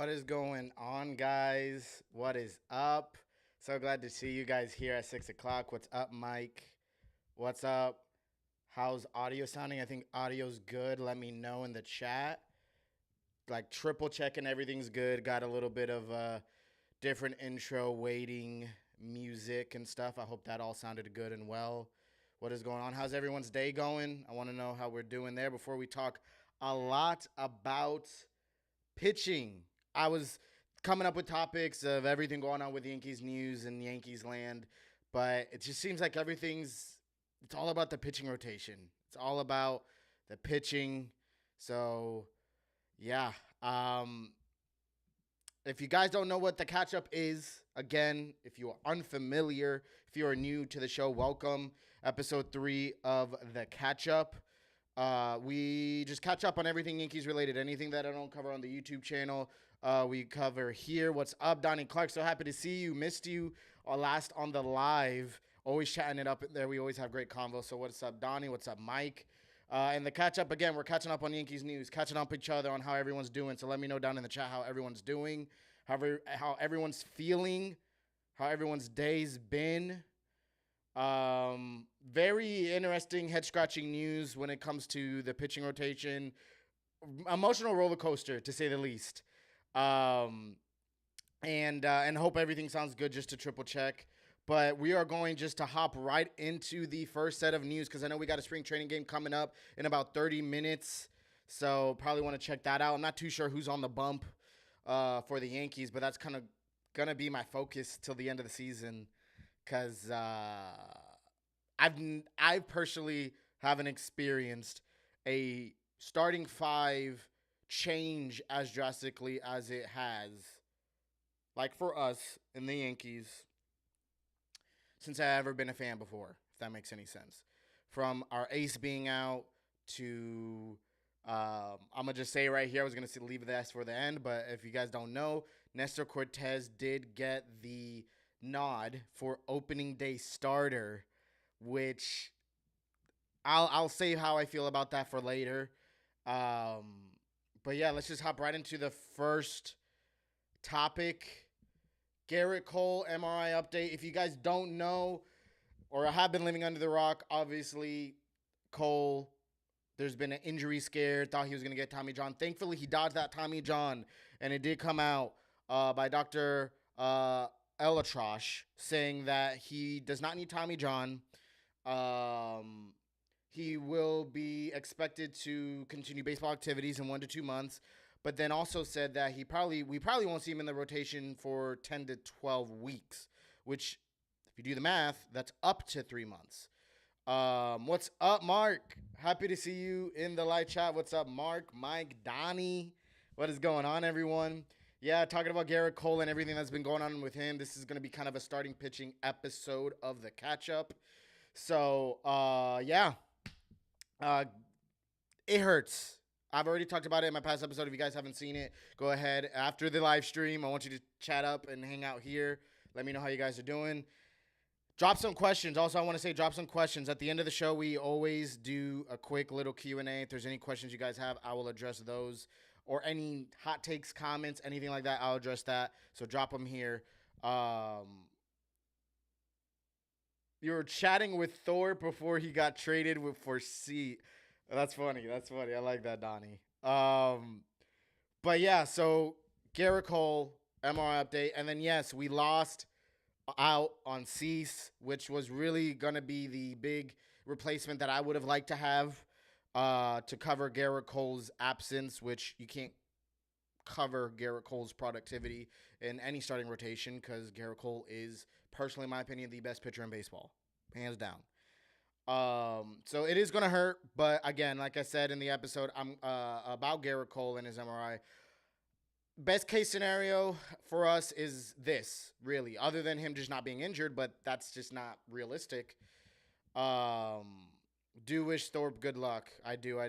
What is going on, guys? What is up? So glad to see you guys here at 6 o'clock. What's up, Mike? What's up? How's audio sounding? I think audio's good. Let me know in the chat. Like triple checking everything's good. Got a little bit of different intro, waiting music and stuff. I hope that all sounded good and well. What is going on? How's everyone's day going? I want to know how we're doing there before we talk a lot about pitching. I was coming up with topics of everything going on with Yankees news and Yankees land, but it just seems like it's all about the pitching rotation. It's all about the pitching. So, yeah. If you guys don't know what the catch up is, again, if you are unfamiliar, if you are new to the show, welcome. Episode 3 of the catch up. We just catch up on everything Yankees related. Anything that I don't cover on the YouTube channel, we cover here. What's up, Donnie Clark? So happy to see you. Missed you last on the live. Always chatting it up there. We always have great convo. So what's up, Donnie? What's up, Mike? And the catch up, again, we're catching up on Yankees news, catching up each other on how everyone's doing. So let me know down in the chat how everyone's doing, how everyone's feeling, how everyone's day's been. Very interesting head scratching news when it comes to the pitching rotation. Emotional roller coaster, to say the least. And hope everything sounds good, just to triple check. But we are going just to hop right into the first set of news, because I know we got a spring training game coming up in about 30 minutes. So probably want to check that out. I'm not too sure who's on the bump for the Yankees, but that's kind of going to be my focus till the end of the season, because I personally haven't experienced a starting five change as drastically as it has, like for us in the Yankees, since I've ever been a fan before, if that makes any sense. From our ace being out to, I'm going to just say right here, I was going to leave this for the end, but if you guys don't know, Nestor Cortez did get the nod for opening day starter, which I'll say how I feel about that for later. But yeah, let's just hop right into the first topic. Gerrit Cole MRI update. If you guys don't know or have been living under the rock, obviously Cole, there's been an injury scare. Thought he was going to get Tommy John. Thankfully, he dodged that Tommy John, and it did come out by Dr. Elatrosh saying that he does not need Tommy John. He will be expected to continue baseball activities in 1 to 2 months, but then also said that we probably won't see him in the rotation for 10 to 12 weeks, which, if you do the math, that's up to 3 months. What's up, Mark? Happy to see you in the live chat. What's up, Mark, Mike, Donnie? What is going on, everyone? Yeah, talking about Gerrit Cole and everything that's been going on with him. This is going to be kind of a starting pitching episode of the catch-up. So, yeah. It hurts. I've already talked about it in my past episode. If you guys haven't seen it, go ahead. After the live stream, I want you to chat up and hang out here. Let me know how you guys are doing. Drop some questions. Also, I want to say drop some questions. At the end of the show, we always do a quick little Q&A. If there's any questions you guys have, I will address those. Or any hot takes, comments, anything like that, I'll address that. So drop them here. You were chatting with Thor before he got traded for C. That's funny. I like that, Donnie. But yeah, so Gerrit Cole, MRI update. And then, yes, we lost out on Cease, which was really going to be the big replacement that I would have liked to have to cover Gerrit Cole's absence, which you can't cover Gerrit Cole's productivity in any starting rotation, because Gerrit Cole is, personally, in my opinion, the best pitcher in baseball, hands down. So it is going to hurt, but again, like I said in the episode, I'm about Gerrit Cole and his MRI. Best case scenario for us is this, really, other than him just not being injured, but that's just not realistic. Do wish Thorpe good luck. I do.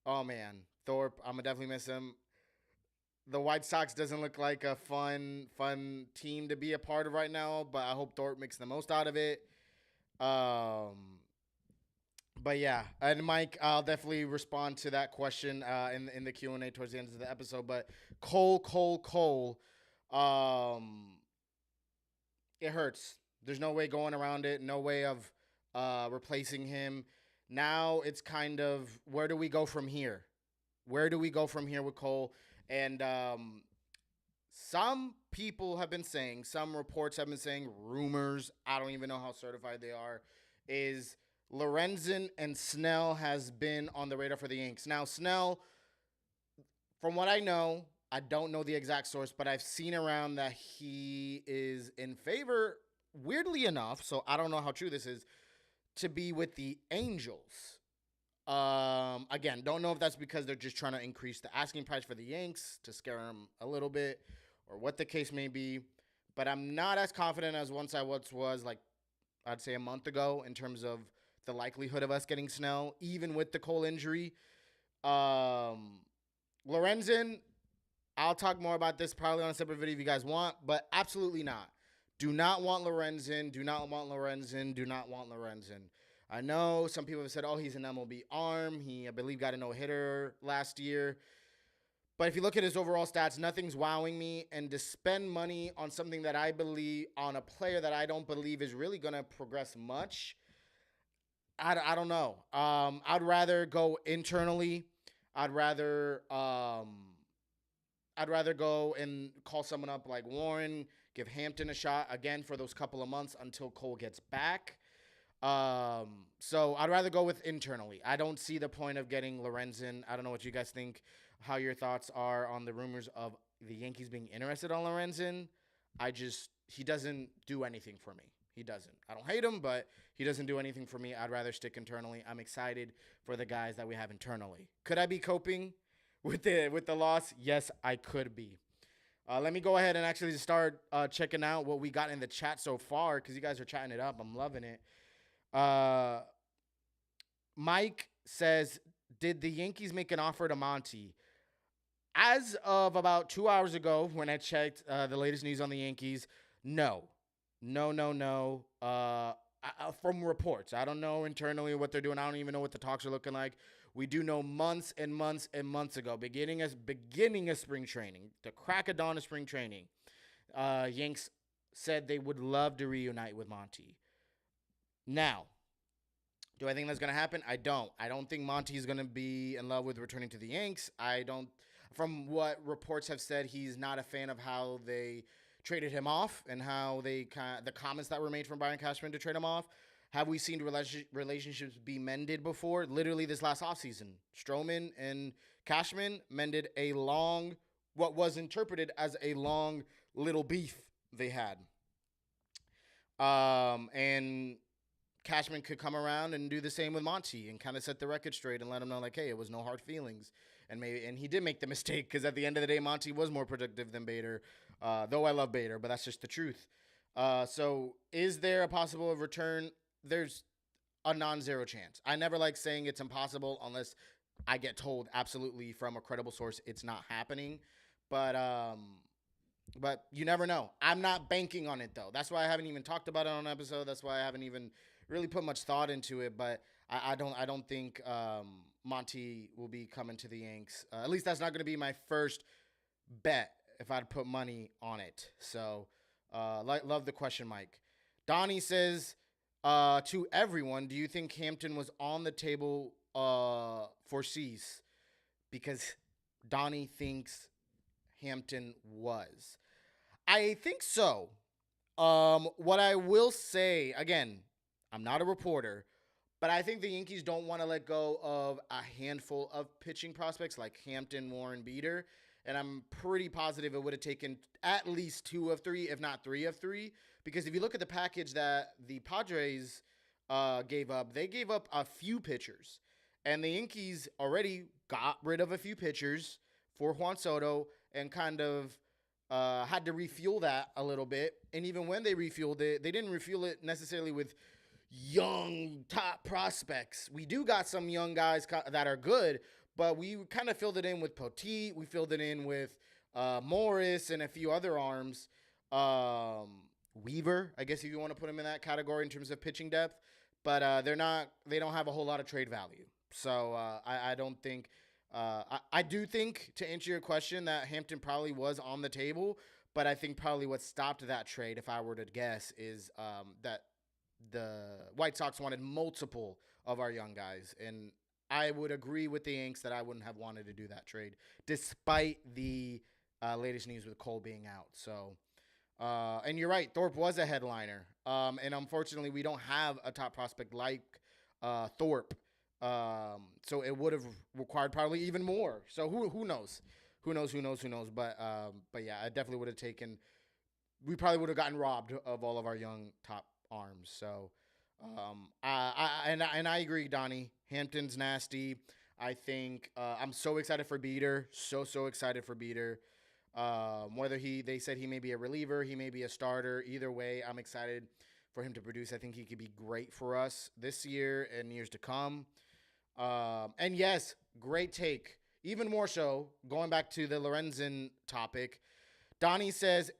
Oh man, Thorpe, I'm gonna definitely miss him. The White Sox doesn't look like a fun team to be a part of right now, but I hope Thorpe makes the most out of it. But yeah, and Mike, I'll definitely respond to that question in the Q&A towards the end of the episode. But Cole, um, it hurts. There's no way going around it. No way of replacing him. Now it's kind of, where do we go from here? Where do we go from here with Cole? And some people have been saying, some reports have been saying, rumors, I don't even know how certified they are, is Lorenzen and Snell has been on the radar for the Yanks. Now, Snell, from what I know, I don't know the exact source, but I've seen around that he is in favor, weirdly enough, so I don't know how true this is, to be with the Angels. Again, don't know if that's because they're just trying to increase the asking price for the Yanks to scare them a little bit, or what the case may be. But I'm not as confident as once I was like, I'd say a month ago, in terms of the likelihood of us getting Snell, even with the Cole injury. Lorenzen, I'll talk more about this probably on a separate video if you guys want, but absolutely not. Do not want Lorenzen. Do not want Lorenzen. Do not want Lorenzen. I know some people have said, oh, he's an MLB arm. He, I believe, got a no-hitter last year. But if you look at his overall stats, nothing's wowing me. And to spend money on something that I believe, on a player that I don't believe is really going to progress much, I don't know. I'd rather go internally. I'd rather go and call someone up like Warren, give Hampton a shot again for those couple of months until Cole gets back. So I'd rather go with internally. I don't see the point of getting Lorenzen. I don't know what you guys think, how your thoughts are on the rumors of the Yankees being interested on Lorenzen. He doesn't do anything for me. He doesn't. I don't hate him, but he doesn't do anything for me. I'd rather stick internally. I'm excited for the guys that we have internally. Could I be coping with the loss? Yes, I could be. Let me go ahead and actually start checking out what we got in the chat so far, because you guys are chatting it up. I'm loving it. Mike says, did the Yankees make an offer to Monty? As of about 2 hours ago, when I checked the latest news on the Yankees, no. From reports. I don't know internally what they're doing. I don't even know what the talks are looking like. We do know months and months and months ago, beginning of spring training, the crack of dawn of spring training, Yanks said they would love to reunite with Monty. Now, do I think that's going to happen? I don't. I don't think Monty is going to be in love with returning to the Yanks. From what reports have said, he's not a fan of how they traded him off and how the comments that were made from Brian Cashman to trade him off. Have we seen relationships be mended before? Literally this last offseason, Stroman and Cashman mended what was interpreted as a long little beef they had. And Cashman could come around and do the same with Monty and kind of set the record straight and let him know, like, hey, it was no hard feelings. And he did make the mistake, because at the end of the day, Monty was more productive than Bader. Though I love Bader, but that's just the truth. So is there a possible return? There's a non-zero chance. I never like saying it's impossible unless I get told absolutely from a credible source it's not happening. But you never know. I'm not banking on it, though. That's why I haven't even talked about it on an episode. That's why I haven't even really put much thought into it. But I don't think Monty will be coming to the Yanks. At least that's not going to be my first bet if I'd put money on it. So love the question, Mike. Donnie says, to everyone, do you think Hampton was on the table for Cease? Because Donnie thinks Hampton was. I think so. What I will say, again, I'm not a reporter, but I think the Yankees don't want to let go of a handful of pitching prospects like Hampton, Warren, Beater. And I'm pretty positive it would have taken at least 2 of 3, if not 3 of 3. Because if you look at the package that the Padres gave up, they gave up a few pitchers. And the Yankees already got rid of a few pitchers for Juan Soto and kind of had to refuel that a little bit. And even when they refueled it, they didn't refuel it necessarily with young top prospects. We do got some young guys that are good, but we kind of filled it in with Poteet. We filled it in with Morris and a few other arms. Weaver, I guess if you want to put him in that category in terms of pitching depth. but they're not. They don't have a whole lot of trade value. So I don't think. I do think, to answer your question, that Hampton probably was on the table, but I think probably what stopped that trade, if I were to guess, is that the White Sox wanted multiple of our young guys, and I would agree with the Yanks that I wouldn't have wanted to do that trade, despite the latest news with Cole being out. So, and you're right, Thorpe was a headliner, and unfortunately, we don't have a top prospect like Thorpe. So it would have required probably even more. So who knows? Who knows? Who knows? Who knows? But yeah, I definitely would have taken. We probably would have gotten robbed of all of our young top arms. So, and I agree, Donnie. Hampton's nasty. I think I'm so excited for Beater. So excited for Beater. Whether they said he may be a reliever, he may be a starter. Either way, I'm excited for him to produce. I think he could be great for us this year and years to come. And yes, great take. Even more so, going back to the Lorenzen topic, Donnie says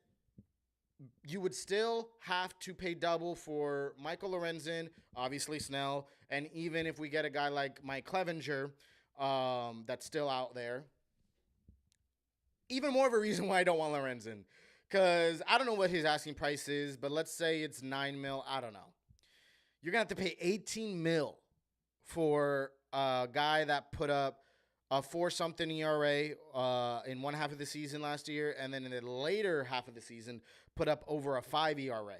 you would still have to pay double for Michael Lorenzen, obviously Snell, and even if we get a guy like Mike Clevenger, that's still out there. Even more of a reason why I don't want Lorenzen, because I don't know what his asking price is, but let's say it's $9 million. I don't know. You're gonna have to pay $18 million for a guy that put up a 4-something ERA in one half of the season last year, and then in the later half of the season put up over a 5 ERA.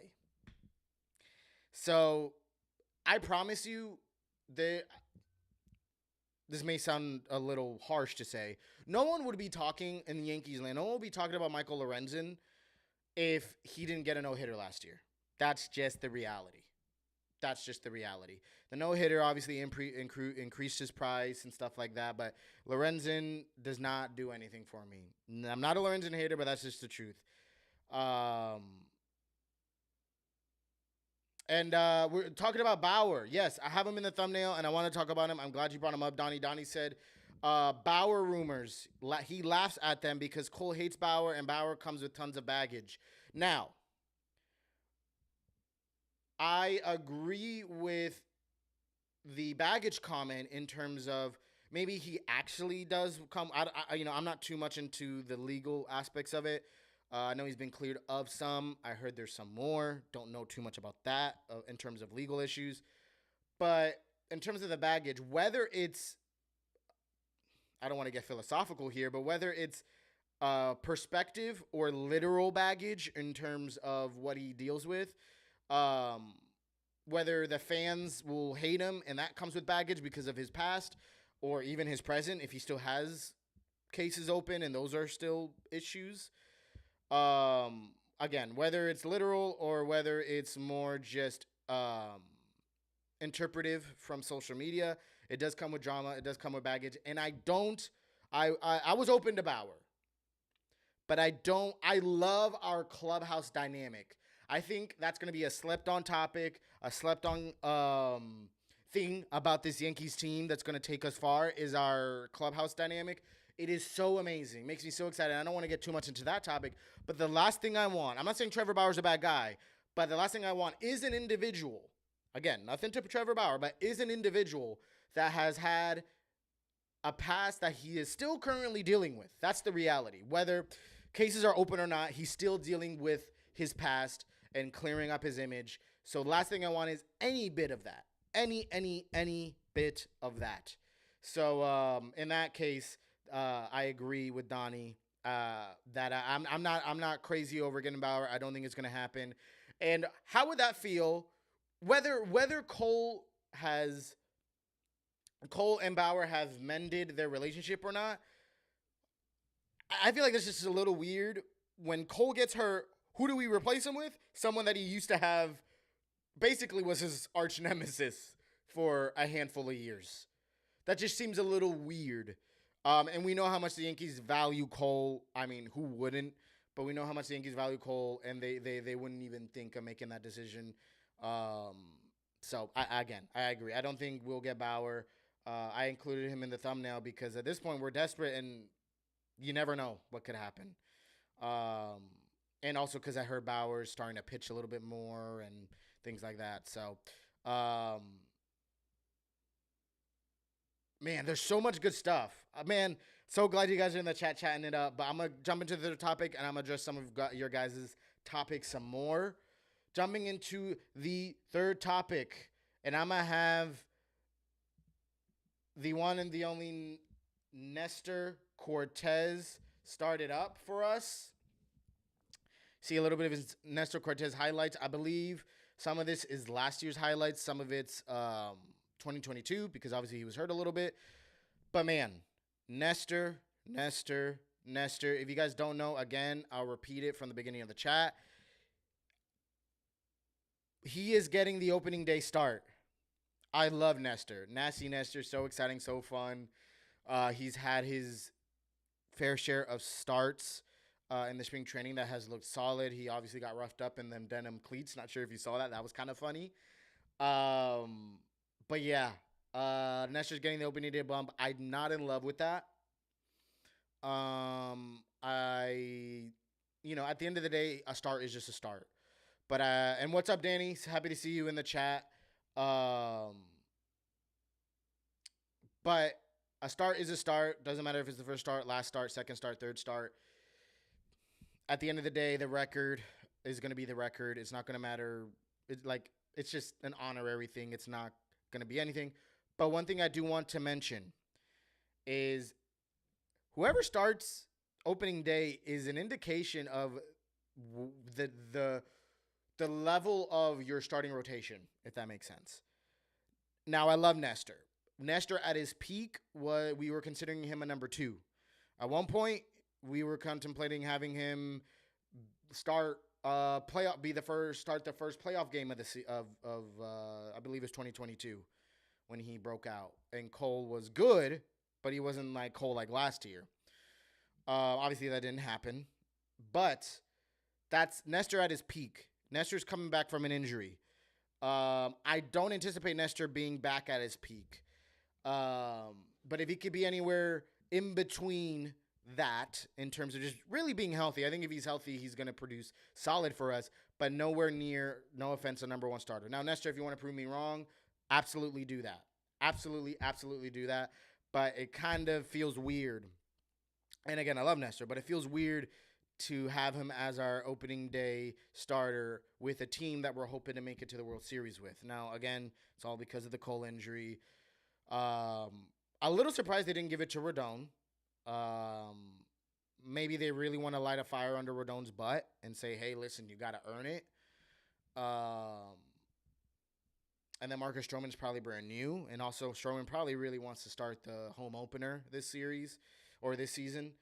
So I promise you, this may sound a little harsh to say, no one would be talking in the Yankees land. No one would be talking about Michael Lorenzen if he didn't get a no-hitter last year. That's just the reality. That's just the reality. The no-hitter obviously increased his price and stuff like that, but Lorenzen does not do anything for me. I'm not a Lorenzen hater, but that's just the truth. And we're talking about Bauer. Yes, I have him in the thumbnail, and I want to talk about him. I'm glad you brought him up, Donnie. Donnie said Bauer rumors. He laughs at them because Cole hates Bauer, and Bauer comes with tons of baggage. Now, I agree with the baggage comment in terms of maybe he actually does come. I'm not too much into the legal aspects of it. I know he's been cleared of some. I heard there's some more. Don't know too much about that in terms of legal issues. But in terms of the baggage, whether it's, I don't want to get philosophical here, but whether it's perspective or literal baggage in terms of what he deals with, whether the fans will hate him and that comes with baggage because of his past or even his present, if he still has cases open and those are still issues. Again, whether it's literal or whether it's more just interpretive from social media, it does come with drama. It does come with baggage. And I was open to Bauer, but I love our clubhouse dynamic. I think that's going to be a slept-on topic, a slept-on thing about this Yankees team that's going to take us far is our clubhouse dynamic. It is so amazing. Makes me so excited. I don't want to get too much into that topic, but the last thing I want, I'm not saying Trevor Bauer's a bad guy, but the last thing I want is an individual, again, nothing to Trevor Bauer, but is an individual that has had a past that he is still currently dealing with. That's the reality. Whether cases are open or not, he's still dealing with his past and clearing up his image. So last thing I want is any bit of that. Any bit of that. So in that case, I agree with Donnie that I'm not crazy over getting Bauer. I don't think it's going to happen. And how would that feel? Whether Cole and Bauer have mended their relationship or not, I feel like this is just a little weird. When Cole gets hurt, who do we replace him with? Someone that he used to have, basically was his arch nemesis for a handful of years. That just seems a little weird. And we know how much the Yankees value Cole. I mean, who wouldn't? But we know how much the Yankees value Cole, and they wouldn't even think of making that decision. So, I agree. I don't think we'll get Bauer. I included him in the thumbnail because at this point we're desperate, and you never know what could happen. And also because I heard Bauer's starting to pitch a little bit more and things like that. So, Um, man, there's so much good stuff. Man, so glad you guys are in the chat chatting it up. But I'm going to jump into the topic, and I'm going to address some of your guys' topics some more. Jumping into the third topic, and I'm going to have the one and the only Nestor Cortez started up for us. See a little bit of his Nestor Cortez highlights. I believe some of this is last year's highlights. Some of it's 2022 because obviously he was hurt a little bit. But man, Nestor. If you guys don't know, again, I'll repeat it from the beginning of the chat. He is getting the opening day start. I love Nestor. Nasty Nestor, so exciting, so fun. He's had his fair share of starts in the spring training that has looked solid. He obviously got roughed up in them denim cleats. Not sure if you saw that. That was kind of funny. But yeah, Nestor's getting the opening day bump. I'm not in love with that. At the end of the day, a start is just a start. But and what's up, Danny? Happy to see you in the chat. But a start is a start. Doesn't matter if it's the first start, last start, second start, third start. At the end of the day, the record is going to be the record. It's not going to matter. It's just an honorary thing. It's not going to be anything. But one thing I do want to mention is whoever starts opening day is an indication of the level of your starting rotation, if that makes sense. Now, I love Nestor. Nestor at his peak, we were considering him a number 2. At one point, we were contemplating having him start the first playoff game of I believe it was 2022 when he broke out. And Cole was good, but he wasn't like Cole like last year. Obviously, that didn't happen. But that's Nestor at his peak. Nestor's coming back from an injury. I don't anticipate Nestor being back at his peak. But if he could be anywhere in between that in terms of just really being healthy, I think if he's healthy, he's going to produce solid for us, but nowhere near, no offense, a number 1 starter. Now, Nestor, if you want to prove me wrong, absolutely do that. Absolutely do that. But it kind of feels weird. And again, I love Nestor, but it feels weird to have him as our opening day starter with a team that we're hoping to make it to the World Series with. Now, again, it's all because of the Cole injury. A little surprised they didn't give it to Rodon. Maybe they really want to light a fire under Rodon's butt and say, hey, listen, you got to earn it. And then Marcus Stroman's probably brand new. And also Stroman probably really wants to start the home opener this series or this season.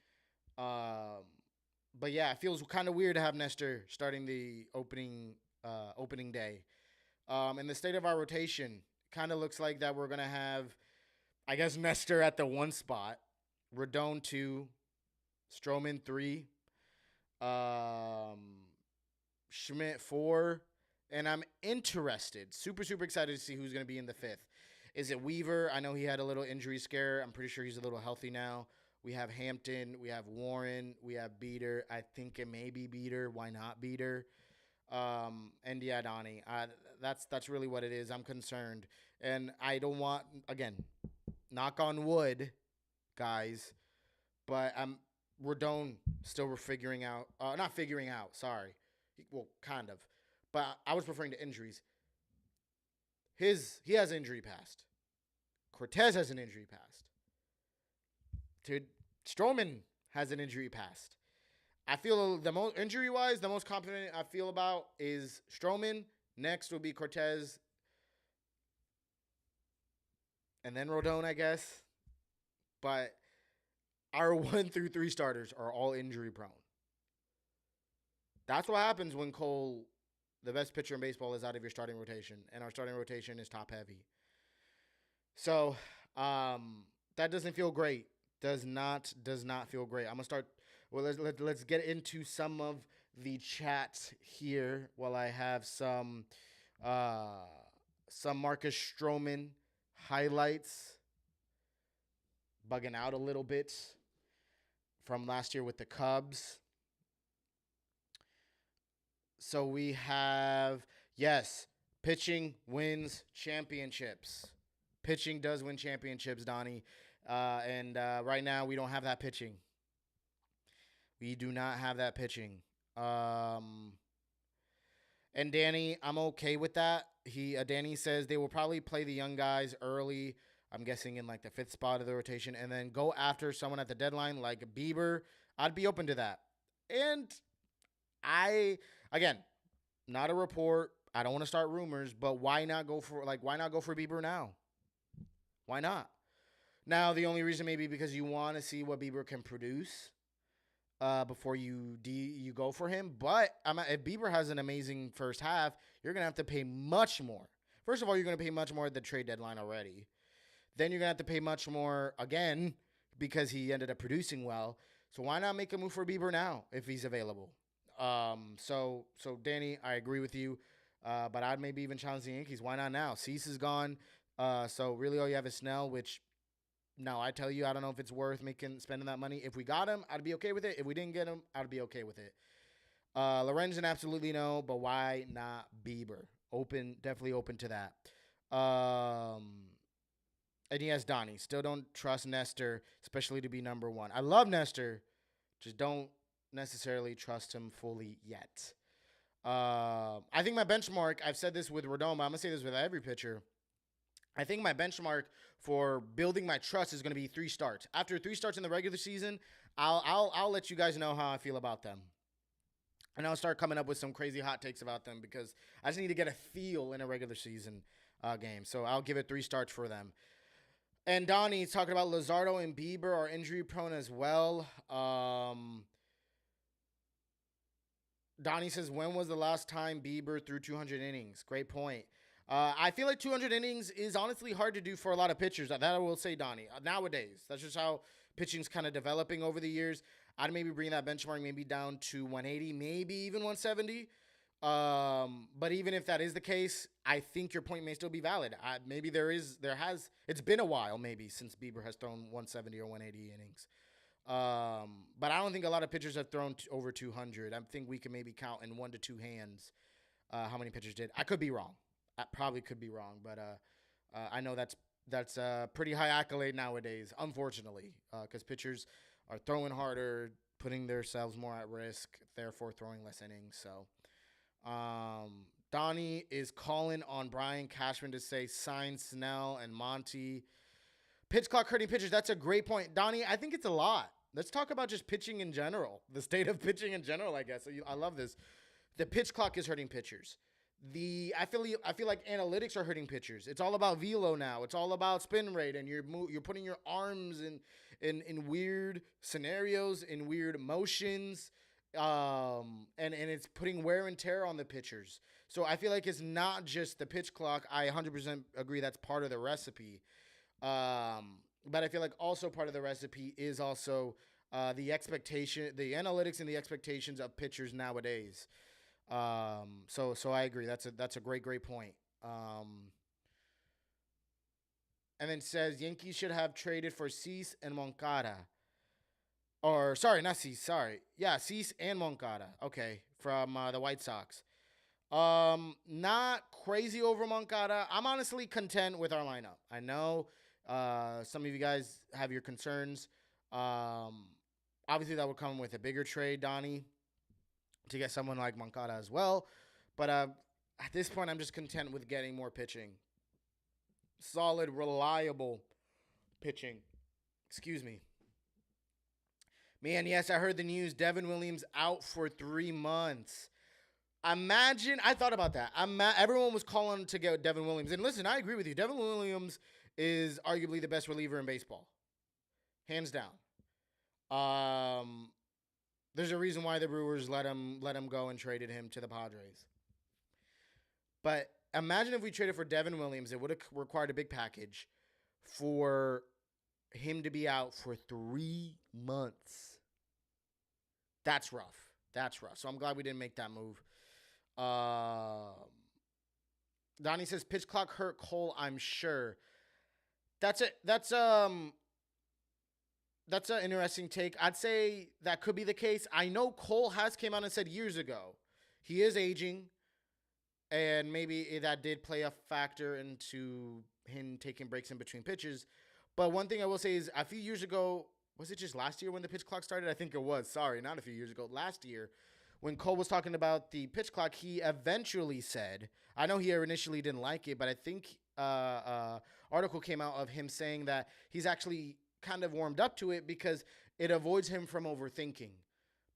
But yeah, it feels kind of weird to have Nestor starting the opening day. In the state of our rotation, kind of looks like that we're going to have, I guess, Nestor at the 1 spot, Rodon 2, Stroman 3, Schmidt 4, and I'm interested, super excited to see who's going to be in the 5th. Is it Weaver? I know he had a little injury scare. I'm pretty sure he's a little healthy now. We have Hampton. We have Warren. We have Beater. I think it may be Beater. Why not Beater? And yeah, Donnie. That's really what it is. I'm concerned. And I don't want, again, knock on wood, guys, but Rodon still figuring out, not figuring out, sorry. Well, kind of. But I was referring to injuries. He has injury past. Cortez has an injury past. Dude, Stroman has an injury past. I feel the most injury-wise, the most confident I feel about is Stroman. Next will be Cortez. And then Rodon, I guess. But our 1 through 3 starters are all injury-prone. That's what happens when Cole, the best pitcher in baseball, is out of your starting rotation. And our starting rotation is top-heavy. So, that doesn't feel great. Does not feel great. I'm going to start. Well, let's get into some of the chat here while I have some Marcus Stroman highlights bugging out a little bit from last year with the Cubs. So we have, yes, Pitching wins championships. Pitching does win championships, Donnie. And right now, we don't have that pitching. We do not have that pitching. And Danny, I'm okay with that. Danny says they will probably play the young guys early. I'm guessing in like the 5th spot of the rotation, and then go after someone at the deadline like Bieber. I'd be open to that. And again, not a report. I don't want to start rumors, but why not go for Bieber now? Why not? Now, the only reason maybe because you want to see what Bieber can produce before you go for him. But if Bieber has an amazing first half, you're going to have to pay much more. First of all, you're going to pay much more at the trade deadline already. Then you're going to have to pay much more again because he ended up producing well. So why not make a move for Bieber now if he's available? So Danny, I agree with you. But I'd maybe even challenge the Yankees. Why not now? Cease is gone. So really all you have is Snell, which no, I tell you, I don't know if it's worth spending that money. If we got him, I'd be okay with it. If we didn't get him, I'd be okay with it. Lorenzen, absolutely no, but why not Bieber? Definitely open to that. And yes, Donnie, still don't trust Nestor, especially to be number one. I love Nestor, just don't necessarily trust him fully yet. I think my benchmark, I've said this with Rodoma, I'm going to say this with every pitcher. I think my benchmark for building my trust is going to be 3 starts. After 3 starts in the regular season, I'll let you guys know how I feel about them. And I'll start coming up with some crazy hot takes about them because I just need to get a feel in a regular season game. So I'll give it 3 starts for them. And Donnie's talking about Luzardo and Bieber are injury prone as well. Donnie says, when was the last time Bieber threw 200 innings? Great point. I feel like 200 innings is honestly hard to do for a lot of pitchers. That I will say, Donnie. Nowadays, that's just how pitching's kind of developing over the years. I'd maybe bring that benchmark maybe down to 180, maybe even 170. But even if that is the case, I think your point may still be valid. It's been a while maybe since Bieber has thrown 170 or 180 innings. But I don't think a lot of pitchers have thrown over 200. I think we can maybe count in 1 to 2 hands how many pitchers did. I could be wrong. I probably could be wrong, but I know that's a pretty high accolade nowadays, unfortunately, because pitchers are throwing harder, putting themselves more at risk, therefore throwing less innings. So Donnie is calling on Brian Cashman to say sign Snell and Monty. Pitch clock hurting pitchers. That's a great point. Donnie, I think it's a lot. Let's talk about just pitching in general, the state of pitching in general, I guess. I love this. The pitch clock is hurting pitchers. I feel like analytics are hurting pitchers. It's all about velo now. It's all about spin rate, and you're putting your arms in weird scenarios, in weird motions, and it's putting wear and tear on the pitchers. So I feel like it's not just the pitch clock. I 100% agree that's part of the recipe. But I feel like also part of the recipe is also the analytics and the expectations of pitchers nowadays. So I agree. That's a great point. And then says Yankees should have traded for Cease and Moncada. Or sorry, not Cease. Sorry, yeah, Cease and Moncada. Okay, from the White Sox. Not crazy over Moncada. I'm honestly content with our lineup. I know some of you guys have your concerns. Obviously, that would come with a bigger trade, Donnie, to get someone like Moncada as well. But at this point, I'm just content with getting more pitching. Solid, reliable pitching. Excuse me. Man, yes, I heard the news. Devin Williams out for 3 months. Imagine, I thought about that. Everyone was calling to get Devin Williams. And listen, I agree with you. Devin Williams is arguably the best reliever in baseball. Hands down. There's a reason why the Brewers let him go and traded him to the Padres. But imagine if we traded for Devin Williams, it would have required a big package for him to be out for 3 months. That's rough. So I'm glad we didn't make that move. Donnie says pitch clock hurt Cole, I'm sure. That's an interesting take. I'd say that could be the case. I know Cole has came out and said years ago he is aging. and maybe that did play a factor into him taking breaks in between pitches. But one thing I will say is a few years ago, was it just last year when the pitch clock started? I think it was. Sorry, not a few years ago. Last year, when Cole was talking about the pitch clock, he eventually said, I know he initially didn't like it, but I think article came out of him saying that he's actually kind of warmed up to it because it avoids him from overthinking.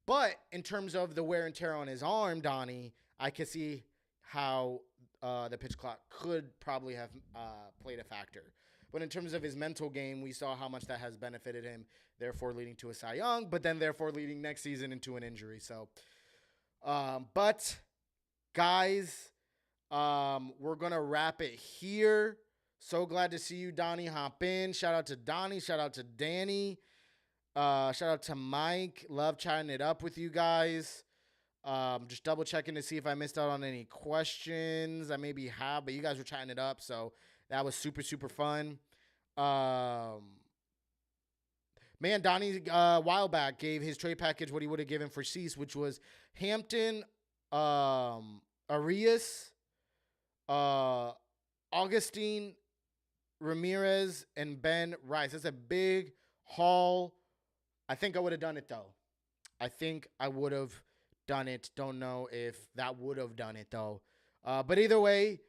But in terms of the wear and tear on his arm, Donnie, I can see how the pitch clock could probably have played a factor. But in terms of his mental game, we saw how much that has benefited him, therefore leading to a Cy Young, but then therefore leading next season into an injury. So, but guys, we're going to wrap it here. So glad to see you, Donnie, hop in. Shout out to Donnie. Shout out to Danny. Shout out to Mike. Love chatting it up with you guys. Just double checking to see if I missed out on any questions. I maybe have, but you guys were chatting it up, so that was super, super fun. Man, Donnie a while back gave his trade package what he would have given for Cease, which was Hampton, Arias, Augustine, Ramirez, and Ben Rice. That's a big haul. I think I would have done it, though. I think I would have done it. Don't know if that would have done it, though. But either way,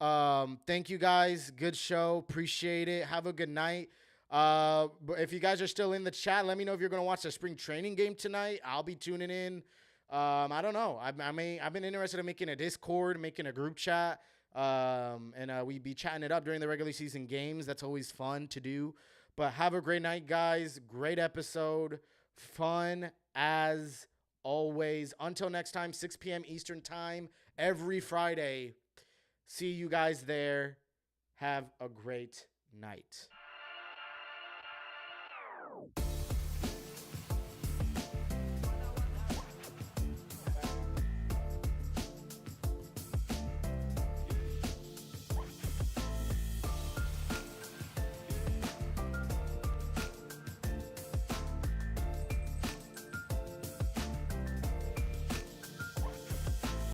thank you guys. Good show. Appreciate it. Have a good night. If you guys are still in the chat, let me know if you're going to watch the spring training game tonight. I'll be tuning in. I don't know. I've been interested in making a Discord, making a group chat. And we be chatting it up during the regular season games. That's always fun to do. But have a great night, guys. Great episode. Fun as always. Until next time, 6 p.m. Eastern time, every Friday. See you guys there. Have a great night.